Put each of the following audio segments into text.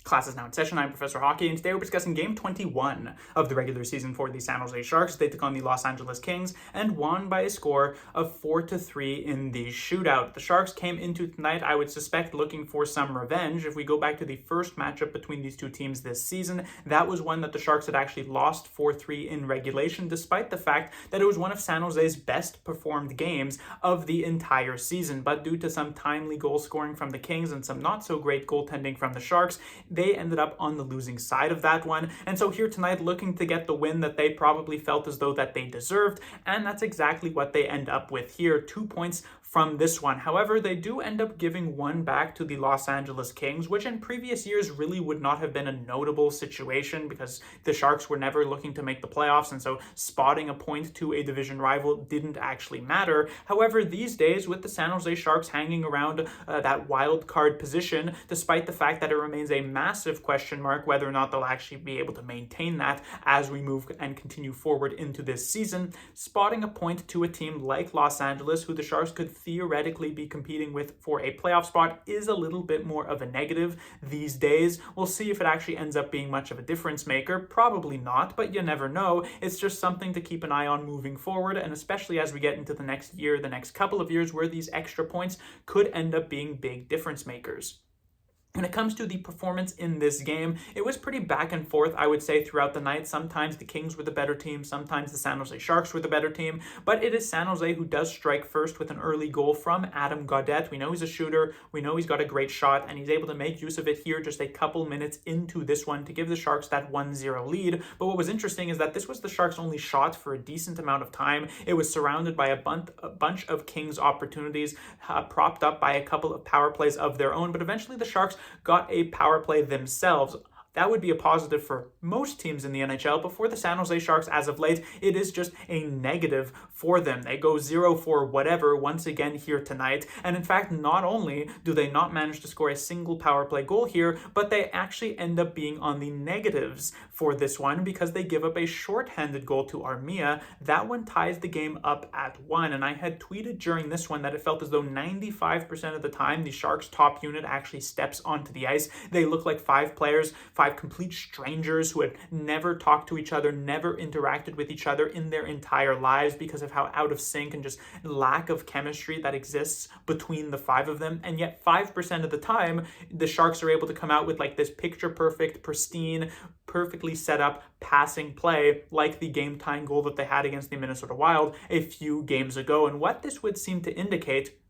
Class is now in session. I'm Professor Hockey, and today we're discussing Game 21 of the regular season for the San Jose Sharks. They took on the Los Angeles Kings and won by a score of 4-3 in the shootout. The Sharks came into tonight, I would suspect, looking for some revenge. If we go back to the first matchup between these two teams this season, that was one that the Sharks had actually lost 4-3 in regulation, despite the fact that it was one of San Jose's best performed games of the entire season. But due to some timely goal scoring from the Kings and some not so great goaltending from the Sharks, they ended up on the losing side of that one. And so here tonight, looking to get the win that they probably felt as though that they deserved, and that's exactly what they end up with here. 2 points from this one. However, they do end up giving one back to the Los Angeles Kings, which in previous years really would not have been a notable situation because the Sharks were never looking to make the playoffs, and so spotting a point to a division rival didn't actually matter. However, these days, with the San Jose Sharks hanging around that wild card position, despite the fact that it remains a massive question mark whether or not they'll actually be able to maintain that as we move and continue forward into this season, spotting a point to a team like Los Angeles, who the Sharks could theoretically be competing with for a playoff spot, is a little bit more of a negative these days. We'll see if it actually ends up being much of a difference maker. Probably not, but you never know. It's just something to keep an eye on moving forward, and especially as we get into the next year, the next couple of years, where these extra points could end up being big difference makers. When it comes to the performance in this game, it was pretty back and forth, I would say, throughout the night. Sometimes the Kings were the better team, sometimes the San Jose Sharks were the better team, but it is San Jose who does strike first with an early goal from Adam Gaudette. We know he's a shooter, we know he's got a great shot, and he's able to make use of it here just a couple minutes into this one to give the Sharks that 1-0 lead. But what was interesting is that this was the Sharks' only shot for a decent amount of time. It was surrounded by a bunch of Kings opportunities, propped up by a couple of power plays of their own, but eventually the Sharks got a power play themselves. That would be a positive for most teams in the NHL, but for the San Jose Sharks as of late, it is just a negative for them. They go 0 for whatever once again here tonight, and in fact, not only do they not manage to score a single power play goal here, but they actually end up being on the negatives for this one because they give up a shorthanded goal to Armia. That one ties the game up at 1, and I had tweeted during this one that it felt as though 95% of the time the Sharks' top unit actually steps onto the ice. They look like five complete strangers who had never talked to each other, never interacted with each other in their entire lives because of how out of sync and just lack of chemistry that exists between the five of them. And yet 5% of the time, the Sharks are able to come out with like this picture perfect, pristine, perfectly set up passing play like the game tying goal that they had against the Minnesota Wild a few games ago. And what this would seem to indicate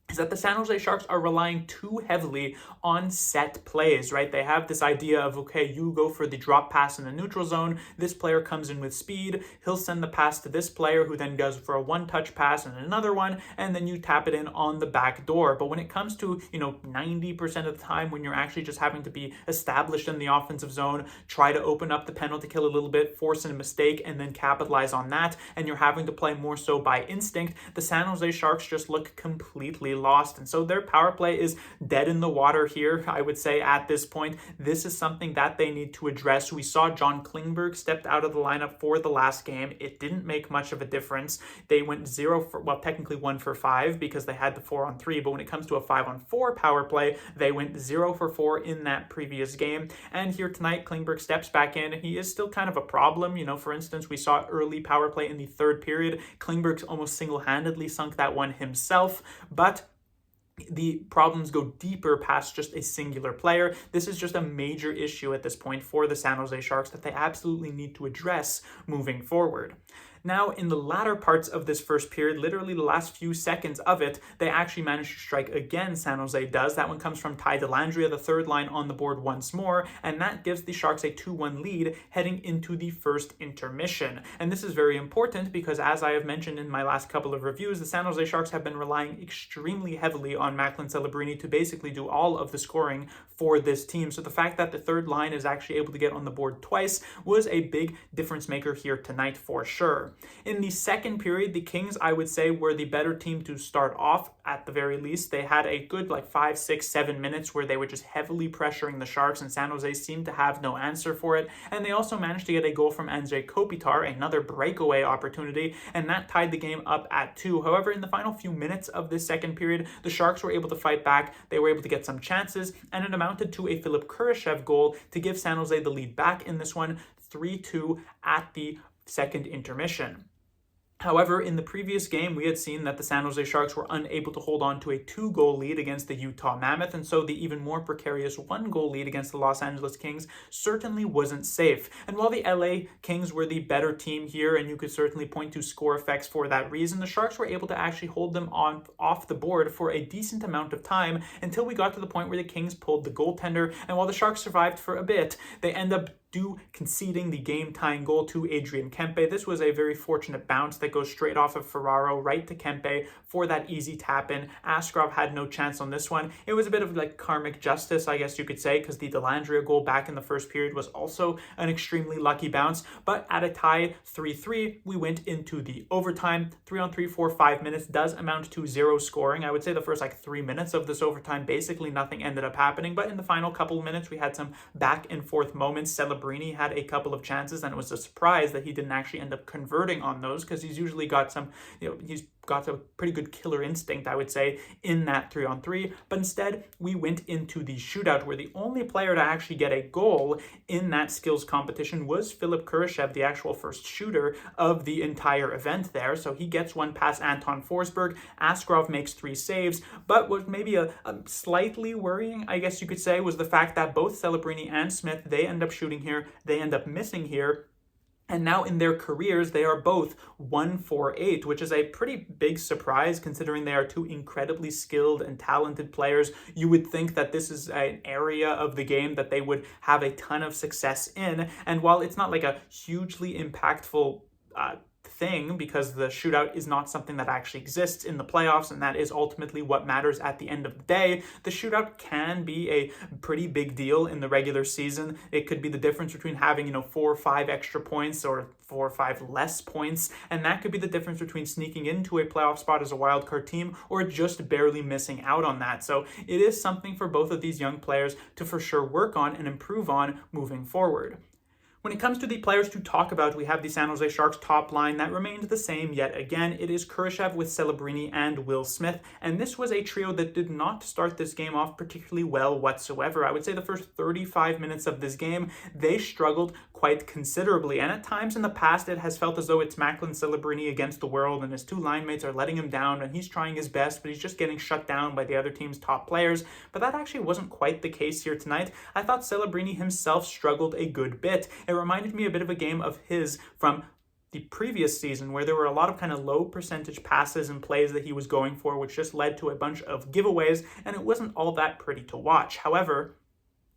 is that the San Jose Sharks are relying too heavily on set plays, right? They have this idea of, okay, you go for the drop pass in the neutral zone, this player comes in with speed, he'll send the pass to this player who then goes for a one-touch pass and another one, and then you tap it in on the back door. But when it comes to, 90% of the time when you're actually just having to be established in the offensive zone, try to open up the penalty kill a little bit, force a mistake, and then capitalize on that, and you're having to play more so by instinct, the San Jose Sharks just look completely lost. And so their power play is dead in the water here, I would say, at this point. This is something that they need to address. We saw John Klingberg stepped out of the lineup for the last game. It didn't make much of a difference. They went technically 1 for 5 because they had the 4-on-3, but when it comes to a 5-on-4 power play, they went 0 for 4 in that previous game. And here tonight, Klingberg steps back in. He is still kind of a problem. For instance, we saw early power play in the third period. Klingberg almost single-handedly sunk that one himself, but the problems go deeper past just a singular player. This is just a major issue at this point for the San Jose Sharks that they absolutely need to address moving forward. Now, in the latter parts of this first period, literally the last few seconds of it, they actually managed to strike again, San Jose does. That one comes from Ty Dellandrea, the third line on the board once more, and that gives the Sharks a 2-1 lead heading into the first intermission. And this is very important because, as I have mentioned in my last couple of reviews, the San Jose Sharks have been relying extremely heavily on Macklin Celebrini to basically do all of the scoring for this team. So the fact that the third line is actually able to get on the board twice was a big difference maker here tonight for sure. score. In the second period, the Kings, I would say, were the better team to start off at the very least. They had a good 5, 6, 7 minutes where they were just heavily pressuring the Sharks, and San Jose seemed to have no answer for it. And they also managed to get a goal from Anze Kopitar, another breakaway opportunity, and that tied the game up at 2. However, in the final few minutes of this second period, the Sharks were able to fight back. They were able to get some chances, and it amounted to a Philipp Kurashev goal to give San Jose the lead back in this one, 3-2 at the second intermission. However, in the previous game, we had seen that the San Jose Sharks were unable to hold on to a 2-goal lead against the Utah Mammoth, and so the even more precarious 1-goal lead against the Los Angeles Kings certainly wasn't safe. And while the LA Kings were the better team here, and you could certainly point to score effects for that reason, the Sharks were able to actually hold them off the board for a decent amount of time until we got to the point where the Kings pulled the goaltender, and while the Sharks survived for a bit, they end up conceding the game-tying goal to Adrian Kempe. This was a very fortunate bounce that goes straight off of Ferraro right to Kempe for that easy tap-in. Askarov had no chance on this one. It was a bit of karmic justice, I guess you could say, because the Dellandrea goal back in the first period was also an extremely lucky bounce. But at a tie 3-3, we went into the overtime. 3-on-3 for 5 minutes does amount to 0 scoring. I would say the first 3 minutes of this overtime, basically nothing ended up happening. But in the final couple of minutes, we had some back and forth moments. Celebrini had a couple of chances, and it was a surprise that he didn't actually end up converting on those, because he's usually got some, he's got a pretty good killer instinct, I would say, in that 3-on-3. But instead, we went into the shootout, where the only player to actually get a goal in that skills competition was Philipp Kurashev, the actual first shooter of the entire event there. So he gets one past Anton Forsberg. Askarov makes 3 saves, but what maybe a slightly worrying, I guess you could say, was the fact that both Celebrini and Smith, they end up shooting here, they end up missing here. And now in their careers, they are both 1-for-8, which is a pretty big surprise considering they are 2 incredibly skilled and talented players. You would think that this is an area of the game that they would have a ton of success in. And while it's not a hugely impactful thing, because the shootout is not something that actually exists in the playoffs, and that is ultimately what matters at the end of the day, the shootout can be a pretty big deal in the regular season. It could be the difference between having 4 or 5 extra points or 4 or 5 less points, and that could be the difference between sneaking into a playoff spot as a wildcard team or just barely missing out on that. So it is something for both of these young players to for sure work on and improve on moving forward. When it comes to the players to talk about, we have the San Jose Sharks top line that remained the same yet again. It is Kurashev with Celebrini and Will Smith, and this was a trio that did not start this game off particularly well whatsoever. I would say the first 35 minutes of this game, they struggled quite considerably, and at times in the past it has felt as though it's Macklin Celebrini against the world, and his 2 line mates are letting him down, and he's trying his best, but he's just getting shut down by the other team's top players. But that actually wasn't quite the case here tonight. I thought Celebrini himself struggled a good bit. It reminded me a bit of a game of his from the previous season, where there were a lot of low percentage passes and plays that he was going for, which just led to a bunch of giveaways, and it wasn't all that pretty to watch. However,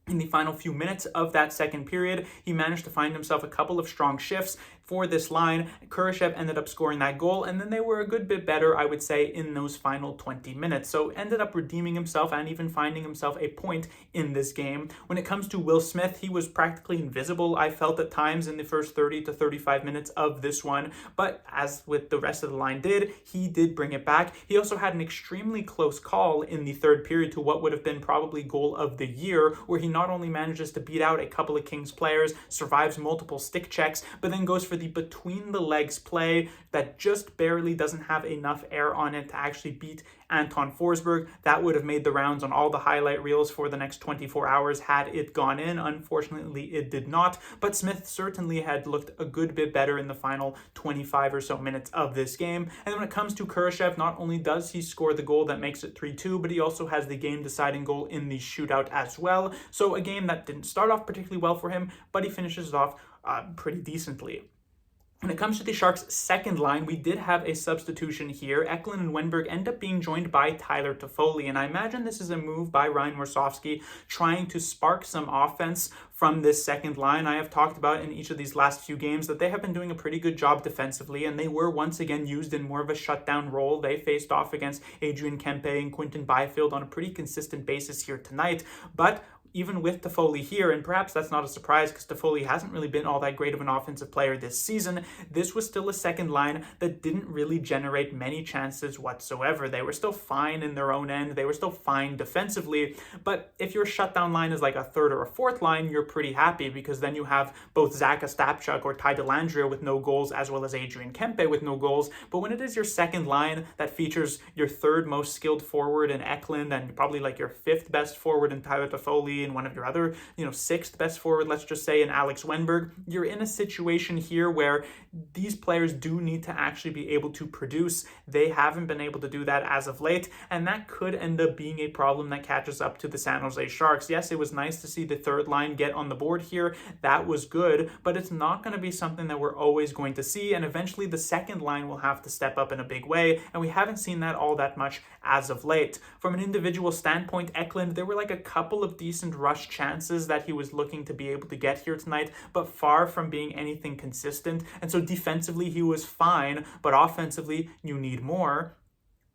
in the final few minutes of that second period, he managed to find himself a couple of strong shifts for this line. Kurashev ended up scoring that goal, and then they were a good bit better, I would say, in those final 20 minutes. So ended up redeeming himself and even finding himself a point in this game. When it comes to Will Smith, he was practically invisible, I felt at times, in the first 30 to 35 minutes of this one. But as with the rest of the line he did bring it back. He also had an extremely close call in the third period to what would have been probably goal of the year, where he not only manages to beat out a couple of Kings players, survives multiple stick checks, but then goes for the between the legs play that just barely doesn't have enough air on it to actually beat Anton Forsberg. That would have made the rounds on all the highlight reels for the next 24 hours had it gone in. Unfortunately, it did not, but Smith certainly had looked a good bit better in the final 25 or so minutes of this game. And when it comes to Kurashev, not only does he score the goal that makes it 3-2, but he also has the game-deciding goal in the shootout as well. So a game that didn't start off particularly well for him, but he finishes it off pretty decently. When it comes to the Sharks' second line, we did have a substitution here. Eklund and Wenberg end up being joined by Tyler Toffoli, and I imagine this is a move by Ryan Warsofsky trying to spark some offense from this second line. I have talked about in each of these last few games that they have been doing a pretty good job defensively, and they were once again used in more of a shutdown role. They faced off against Adrian Kempe and Quinton Byfield on a pretty consistent basis here tonight, but even with Toffoli here, and perhaps that's not a surprise because Toffoli hasn't really been all that great of an offensive player this season, this was still a second line that didn't really generate many chances whatsoever. They were still fine in their own end. They were still fine defensively. But if your shutdown line is like a third or a fourth line, you're pretty happy because then you have both Zach Ostapchuk or Ty Dellandrea with no goals as well as Adrian Kempe with no goals. But when it is your second line that features your third most skilled forward in Eklund and probably like your fifth best forward in Tyler Toffoli and one of your other, sixth best forward, let's just say, in Alex Wennberg, you're in a situation here where these players do need to actually be able to produce. They haven't been able to do that as of late, and that could end up being a problem that catches up to the San Jose Sharks. Yes, it was nice to see the third line get on the board here. That was good, but it's not going to be something that we're always going to see, and eventually the second line will have to step up in a big way, and we haven't seen that all that much as of late. From an individual standpoint, Eklund, there were like a couple of decent rush chances that he was looking to be able to get here tonight, but far from being anything consistent. And so defensively, he was fine, but offensively, you need more.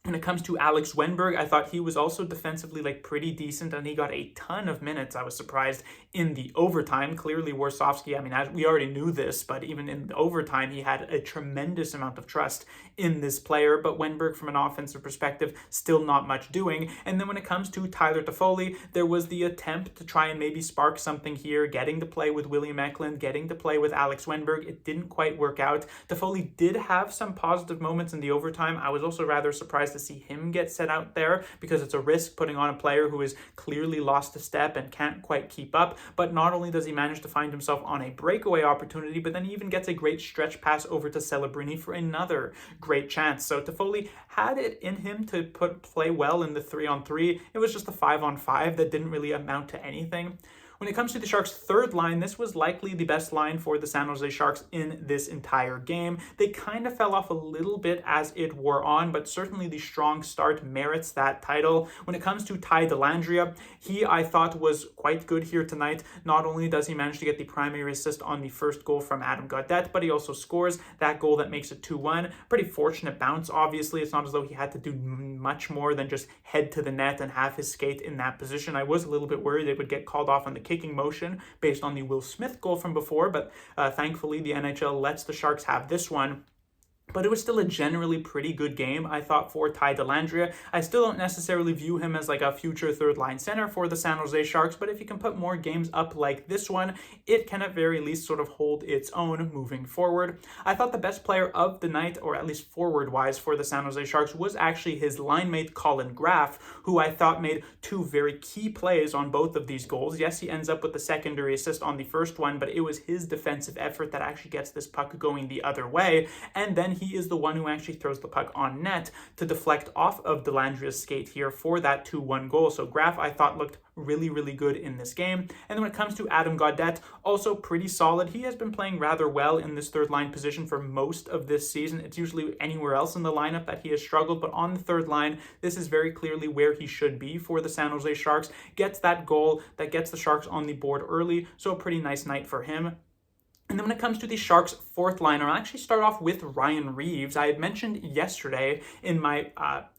When it comes to Alex Wennberg, I thought he was also defensively pretty decent, and he got a ton of minutes. I was surprised in the overtime. Clearly, Warsofsky, we already knew this, but even in the overtime, he had a tremendous amount of trust in this player. But Wennberg, from an offensive perspective, still not much doing. And then when it comes to Tyler Toffoli, there was the attempt to try and maybe spark something here, getting to play with William Eklund, getting to play with Alex Wennberg. It didn't quite work out. Toffoli did have some positive moments in the overtime. I was also rather surprised to see him get set out there because it's a risk putting on a player who has clearly lost a step and can't quite keep up. But not only does he manage to find himself on a breakaway opportunity, but then he even gets a great stretch pass over to Celebrini for another great chance. So Toffoli had it in him to play well in the 3-on-3. It was just a 5-on-5 that didn't really amount to anything. When it comes to the Sharks' third line, this was likely the best line for the San Jose Sharks in this entire game. They kind of fell off a little bit as it wore on, but certainly the strong start merits that title. When it comes to Ty Dellandrea, he, I thought, was quite good here tonight. Not only does he manage to get the primary assist on the first goal from Adam Gaudette, but he also scores that goal that makes it 2-1. Pretty fortunate bounce, obviously. It's not as though he had to do much more than just head to the net and have his skate in that position. I was a little bit worried it would get called off on the kicking motion based on the Will Smith goal from before, but thankfully the NHL lets the Sharks have this one. But it was still a generally pretty good game, I thought, for Ty Dellandrea. I still don't necessarily view him as a future third-line center for the San Jose Sharks, but if you can put more games up like this one, it can at very least sort of hold its own moving forward. I thought the best player of the night, or at least forward-wise for the San Jose Sharks, was actually his line mate Colin Graf, who I thought made two very key plays on both of these goals. Yes, he ends up with the secondary assist on the first one, but it was his defensive effort that actually gets this puck going the other way, and then he is the one who actually throws the puck on net to deflect off of Dellandrea's skate here for that 2-1 goal. So Graf, I thought, looked really, really good in this game. And then when it comes to Adam Gaudette, also pretty solid. He has been playing rather well in this third line position for most of this season. It's usually anywhere else in the lineup that he has struggled, but on the third line, this is very clearly where he should be for the San Jose Sharks. Gets that goal that gets the Sharks on the board early, so a pretty nice night for him. And then when it comes to the Sharks' fourth liner, I'll actually start off with Ryan Reaves. I had mentioned yesterday in my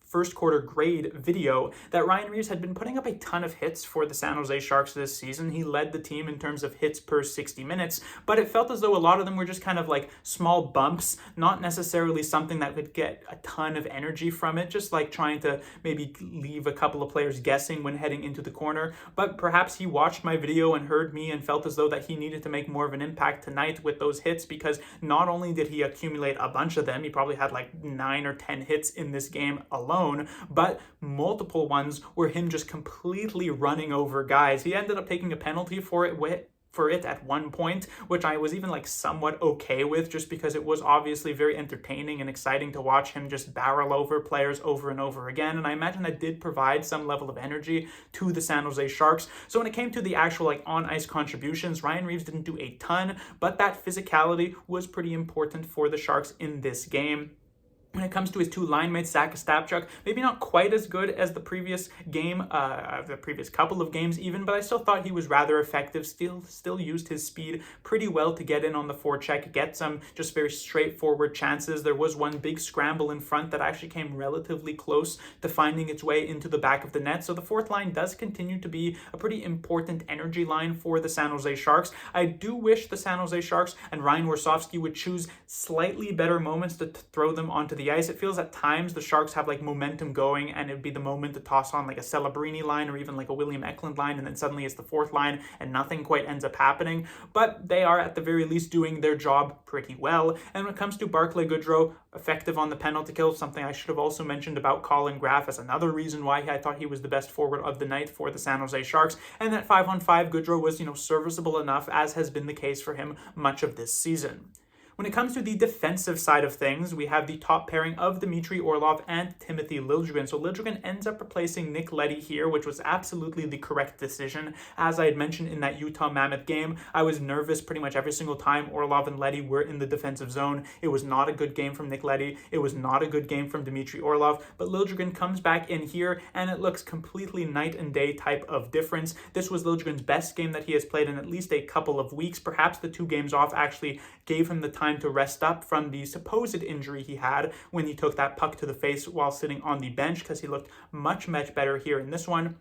first quarter grade video that Ryan Reaves had been putting up a ton of hits for the San Jose Sharks this season. He led the team in terms of hits per 60 minutes, but it felt as though a lot of them were just kind of small bumps, not necessarily something that could get a ton of energy from it, just trying to maybe leave a couple of players guessing when heading into the corner. But perhaps he watched my video and heard me and felt as though that he needed to make more of an impact tonight with those hits, because not only did he accumulate a bunch of them, he probably had 9 or 10 hits in this game alone, but multiple ones were him just completely running over guys. He ended up taking a penalty for it at one point, which I was even somewhat okay with, just because it was obviously very entertaining and exciting to watch him just barrel over players over and over again. And I imagine that did provide some level of energy to the San Jose Sharks. So when it came to the actual on-ice contributions, Ryan Reaves didn't do a ton, but that physicality was pretty important for the Sharks in this game. When it comes to his two line mates, Zach Ostapchuk, maybe not quite as good as the previous game, the previous couple of games even, but I still thought he was rather effective, still used his speed pretty well to get in on the forecheck, get some just very straightforward chances. There was one big scramble in front that actually came relatively close to finding its way into the back of the net. So the fourth line does continue to be a pretty important energy line for the San Jose Sharks. I do wish the San Jose Sharks and Ryan Warsofsky would choose slightly better moments to throw them onto the ice. It feels at times the Sharks have like momentum going and it'd be the moment to toss on like a Celebrini line or even like a William Eklund line, and then suddenly it's the fourth line and nothing quite ends up happening. But they are at the very least doing their job pretty well. And when it comes to Barclay Goodrow, effective on the penalty kill, something I should have also mentioned about Colin Graf as another reason why I thought he was the best forward of the night for the San Jose Sharks. And that 5-on-5 Goodrow was, serviceable enough, as has been the case for him much of this season. When it comes to the defensive side of things, we have the top pairing of Dmitry Orlov and Timothy Liljegren. So Liljegren ends up replacing Nick Leddy here, which was absolutely the correct decision. As I had mentioned in that Utah Mammoth game, I was nervous pretty much every single time Orlov and Leddy were in the defensive zone. It was not a good game from Nick Leddy. It was not a good game from Dmitry Orlov, but Liljegren comes back in here and it looks completely night and day type of difference. This was Liljegren's best game that he has played in at least a couple of weeks. Perhaps the 2 games off actually gave him the time to rest up from the supposed injury he had when he took that puck to the face while sitting on the bench, because he looked much better here in this one.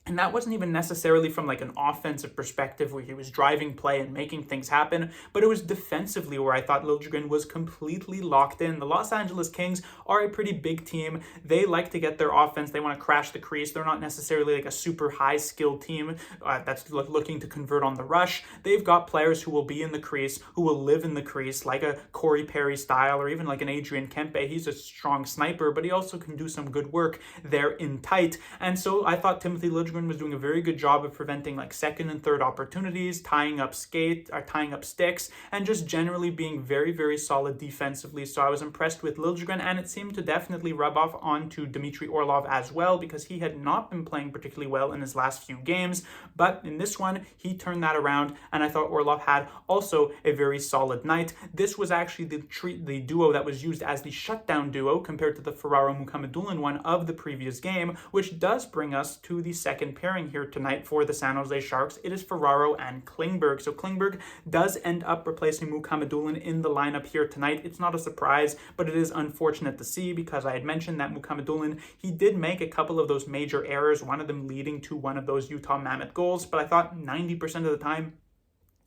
And that wasn't even necessarily from like an offensive perspective where he was driving play and making things happen, but it was defensively where I thought Liljegren was completely locked in. The Los Angeles Kings are a pretty big team. They like to get their offense. They want to crash the crease. They're not necessarily like a super high skilled team that's looking to convert on the rush. They've got players who will be in the crease, who will live in the crease, like a Corey Perry style or even like an Adrian Kempe. He's a strong sniper, but he also can do some good work there in tight. And so I thought Timothy Liljegren was doing a very good job of preventing like second and third opportunities, tying up sticks, and just generally being very solid defensively. So I was impressed with Liljegren, and it seemed to definitely rub off onto Dmitry Orlov as well, because he had not been playing particularly well in his last few games. But in this one, he turned that around, and I thought Orlov had also a very solid night. This was actually the duo that was used as the shutdown duo compared to the Ferraro-Mukhamadullin one of the previous game, which does bring us to the second pairing here tonight for the San Jose Sharks. It is Ferraro and Klingberg. So Klingberg does end up replacing Mukhamadullin in the lineup here tonight. It's not a surprise, but it is unfortunate to see, because I had mentioned that Mukhamadullin, he did make a couple of those major errors, one of them leading to one of those Utah Mammoth goals, but I thought 90% of the time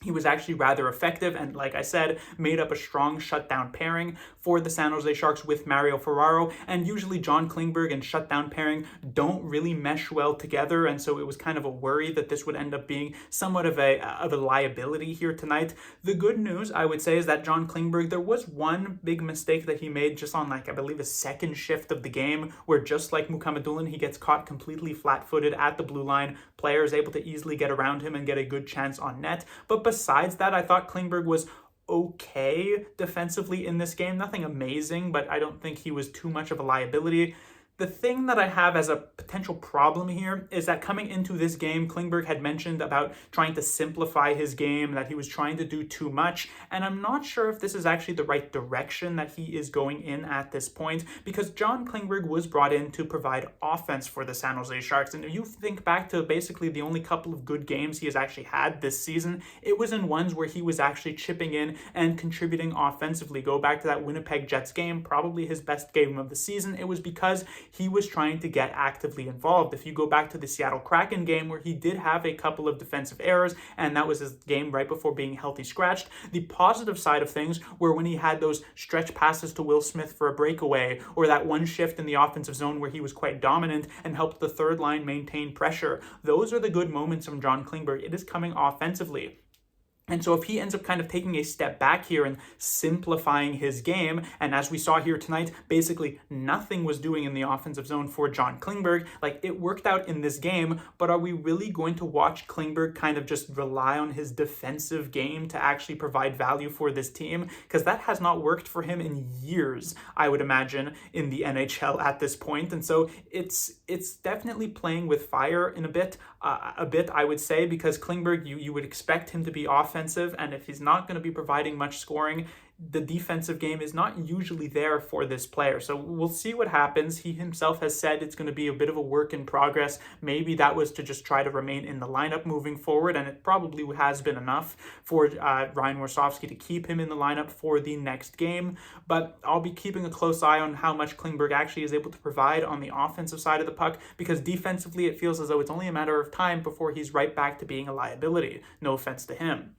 he was actually rather effective and, like I said, made up a strong shutdown pairing for the San Jose Sharks with Mario Ferraro. And usually John Klingberg and shutdown pairing don't really mesh well together, and so it was kind of a worry that this would end up being somewhat of a liability here tonight. The good news, I would say, is that John Klingberg, there was one big mistake that he made just on like, I believe, a second shift of the game, where just like Mukhamadullin, he gets caught completely flat-footed at the blue line. Player is able to easily get around him and get a good chance on net. But besides that, I thought Klingberg was okay defensively in this game. Nothing amazing, but I don't think he was too much of a liability. The thing that I have as a potential problem here is that coming into this game, Klingberg had mentioned about trying to simplify his game, that he was trying to do too much, and I'm not sure if this is actually the right direction that he is going in at this point, because John Klingberg was brought in to provide offense for the San Jose Sharks, and if you think back to basically the only couple of good games he has actually had this season, it was in ones where he was actually chipping in and contributing offensively. Go back to that Winnipeg Jets game, probably his best game of the season. It was because he was trying to get actively involved. If you go back to the Seattle Kraken game, where he did have a couple of defensive errors, and that was his game right before being healthy scratched, the positive side of things were when he had those stretch passes to Will Smith for a breakaway, or that one shift in the offensive zone where he was quite dominant and helped the third line maintain pressure. Those are the good moments from John Klingberg. It is coming offensively. And so if he ends up kind of taking a step back here and simplifying his game, and as we saw here tonight, basically nothing was doing in the offensive zone for John Klingberg, like it worked out in this game, but are we really going to watch Klingberg kind of just rely on his defensive game to actually provide value for this team? Because that has not worked for him in years, I would imagine, in the NHL at this point. And so it's definitely playing with fire in a bit, I would say, because Klingberg, you would expect him to be offensive, and if he's not going to be providing much scoring, the defensive game is not usually there for this player. So we'll see what happens. He himself has said it's going to be a bit of a work in progress. Maybe that was to just try to remain in the lineup moving forward, and it probably has been enough for Ryan Warsofsky to keep him in the lineup for the next game. But I'll be keeping a close eye on how much Klingberg actually is able to provide on the offensive side of the puck, because defensively it feels as though it's only a matter of time before he's right back to being a liability. No offense to him.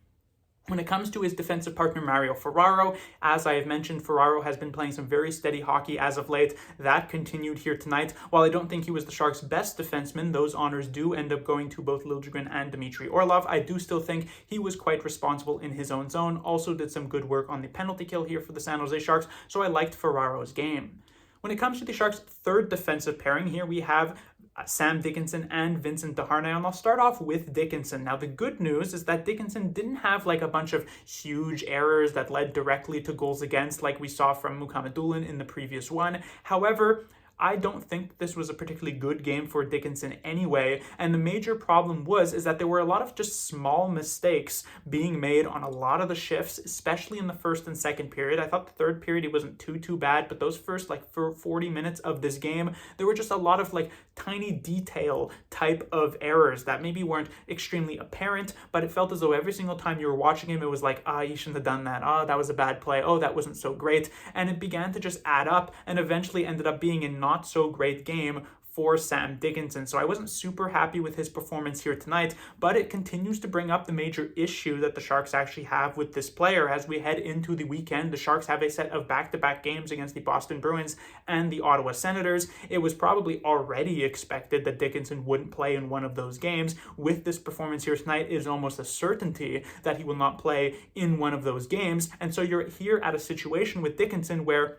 When it comes to his defensive partner, Mario Ferraro, as I have mentioned, Ferraro has been playing some very steady hockey as of late. That continued here tonight. While I don't think he was the Sharks' best defenseman, those honors do end up going to both Liljegren and Dmitry Orlov. I do still think he was quite responsible in his own zone. Also did some good work on the penalty kill here for the San Jose Sharks, so I liked Ferraro's game. When it comes to the Sharks' third defensive pairing, here we have Sam Dickinson and Vincent Desharnais, and I'll start off with Dickinson. Now, the good news is that Dickinson didn't have like a bunch of huge errors that led directly to goals against like we saw from Mukhamadullin in the previous one. However, I don't think this was a particularly good game for Dickinson anyway, and the major problem is that there were a lot of just small mistakes being made on a lot of the shifts, especially in the first and second period. I thought the third period it wasn't too bad, but those first for 40 minutes of this game, there were just a lot of like tiny detail type of errors that maybe weren't extremely apparent, but it felt as though every single time you were watching him, it was like, you shouldn't have done that. That was a bad play. That wasn't so great. And it began to just add up and eventually ended up being a not so great game for Sam Dickinson. So I wasn't super happy with his performance here tonight, but it continues to bring up the major issue that the Sharks actually have with this player. As we head into the weekend, the Sharks have a set of back-to-back games against the Boston Bruins and the Ottawa Senators. It was probably already expected that Dickinson wouldn't play in one of those games. With this performance here tonight, it is almost a certainty that he will not play in one of those games. And so you're here at a situation with Dickinson where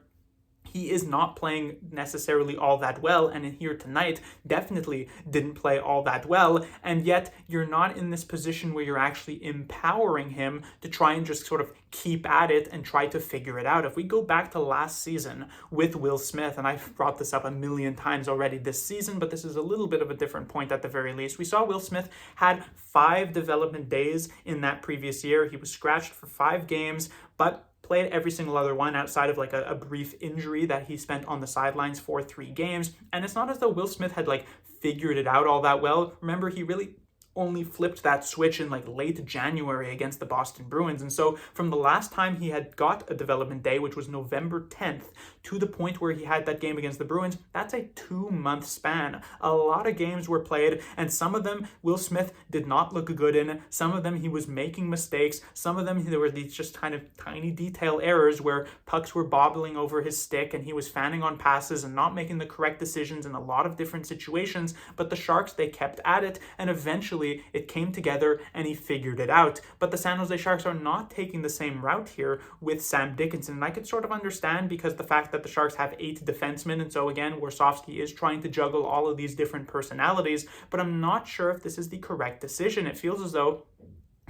he is not playing necessarily all that well, and in here tonight definitely didn't play all that well, and yet you're not in this position where you're actually empowering him to try and just sort of keep at it and try to figure it out. If we go back to last season with Will Smith, and I've brought this up a million times already this season, but this is a little bit of a different point at the very least. We saw Will Smith had 5 development days in that previous year. He was scratched for 5 games, but played every single other one outside of like a brief injury that he spent on the sidelines for 3 games. And it's not as though Will Smith had like figured it out all that well. Remember, he really only flipped that switch in like late January against the Boston Bruins. And so from the last time he had got a development day, which was November 10th, to the point where he had that game against the Bruins, that's a 2-month span. A lot of games were played, and some of them Will Smith did not look good in. Some of them he was making mistakes. Some of them there were these just kind of tiny detail errors where pucks were bobbling over his stick and he was fanning on passes and not making the correct decisions in a lot of different situations. But the Sharks, they kept at it, and eventually it came together and he figured it out. But the San Jose Sharks are not taking the same route here with Sam Dickinson, and I could sort of understand because the fact that the Sharks have 8 defensemen, and so again, Warsofsky is trying to juggle all of these different personalities, but I'm not sure if this is the correct decision. It feels as though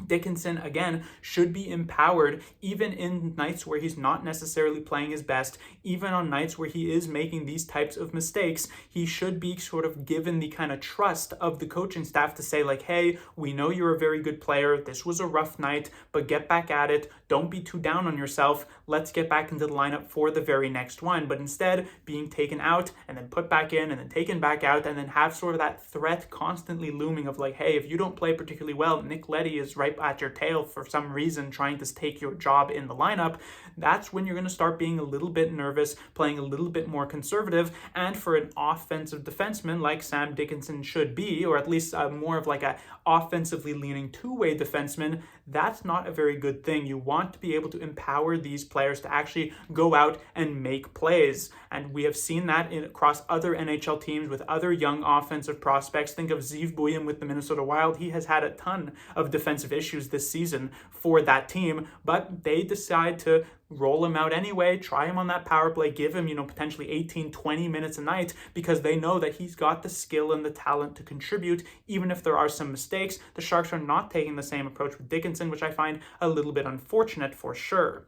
Dickinson, again, should be empowered even in nights where he's not necessarily playing his best, even on nights where he is making these types of mistakes. He should be sort of given the kind of trust of the coaching staff to say like, hey, we know you're a very good player. This was a rough night, but get back at it. Don't be too down on yourself. Let's get back into the lineup for the very next one. But instead, being taken out and then put back in and then taken back out, and then have sort of that threat constantly looming of like, hey, if you don't play particularly well, Nick Leddy is right at your tail for some reason trying to take your job in the lineup. That's when you're going to start being a little bit nervous, playing a little bit more conservative. And for an offensive defenseman like Sam Dickinson should be, or at least more of like a offensively leaning two-way defenseman, that's not a very good thing. You want to be able to empower these players to actually go out and make plays. And we have seen that across other NHL teams with other young offensive prospects. Think of Zeev Buium with the Minnesota Wild. He has had a ton of defensive issues this season for that team, but they decide to roll him out anyway, try him on that power play, give him, potentially 18, 20 minutes a night, because they know that he's got the skill and the talent to contribute, even if there are some mistakes. The Sharks are not taking the same approach with Dickinson, which I find a little bit unfortunate for sure.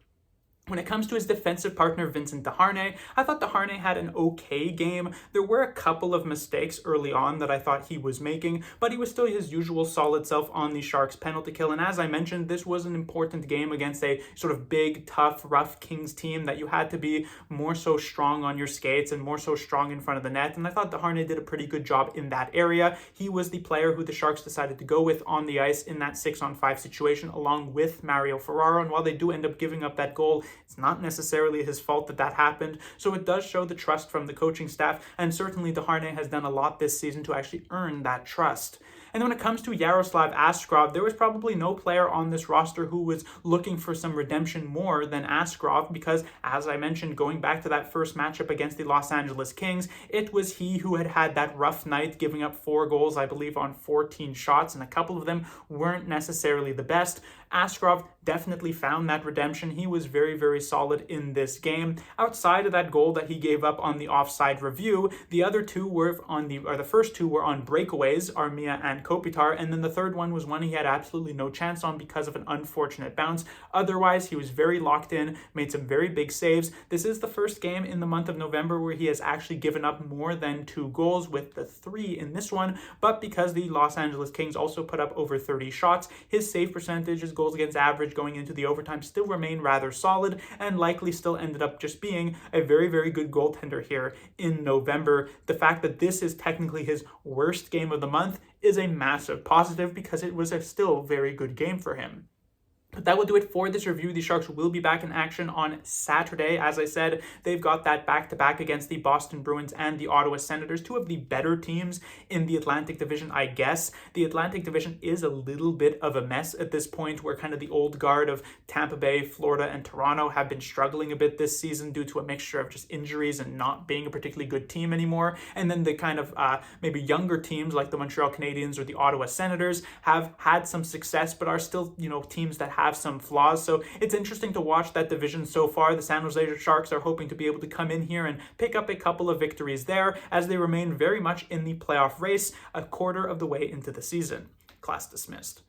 When it comes to his defensive partner, Vincent Desharnais, I thought Desharnais had an okay game. There were a couple of mistakes early on that I thought he was making, but he was still his usual solid self on the Sharks penalty kill. And as I mentioned, this was an important game against a sort of big, tough, rough Kings team that you had to be more so strong on your skates and more so strong in front of the net. And I thought Desharnais did a pretty good job in that area. He was the player who the Sharks decided to go with on the ice in that 6-on-5 situation, along with Mario Ferraro. And while they do end up giving up that goal, it's not necessarily his fault that happened, so it does show the trust from the coaching staff, and certainly Desharnais has done a lot this season to actually earn that trust. And when it comes to Yaroslav Askarov, there was probably no player on this roster who was looking for some redemption more than Askarov because, as I mentioned, going back to that first matchup against the Los Angeles Kings, it was he who had had that rough night, giving up 4 goals, I believe, on 14 shots, and a couple of them weren't necessarily the best. Askarov definitely found that redemption. He was very, very solid in this game. Outside of that goal that he gave up on the offside review, the other two were the first two were on breakaways, Armia and Kopitar, and then the third one was one he had absolutely no chance on because of an unfortunate bounce. Otherwise, he was very locked in, made some very big saves. This is the first game in the month of November where he has actually given up more than 2 goals, with the 3 in this one, but because the Los Angeles Kings also put up over 30 shots, his save percentage, his goals against average going into the overtime still remain rather solid, and likely still ended up just being a very, very good goaltender here in November. The fact that this is technically his worst game of the month is a massive positive because it was a still very good game for him. But that will do it for this review. The Sharks will be back in action on Saturday. As I said, they've got that back-to-back against the Boston Bruins and the Ottawa Senators, 2 of the better teams in the Atlantic Division, I guess. The Atlantic Division is a little bit of a mess at this point, where kind of the old guard of Tampa Bay, Florida, and Toronto have been struggling a bit this season due to a mixture of just injuries and not being a particularly good team anymore. And then the kind of maybe younger teams like the Montreal Canadiens or the Ottawa Senators have had some success, but are still, teams that have some flaws. So it's interesting to watch that division so far. The San Jose Sharks are hoping to be able to come in here and pick up a couple of victories there as they remain very much in the playoff race a quarter of the way into the season. Class dismissed.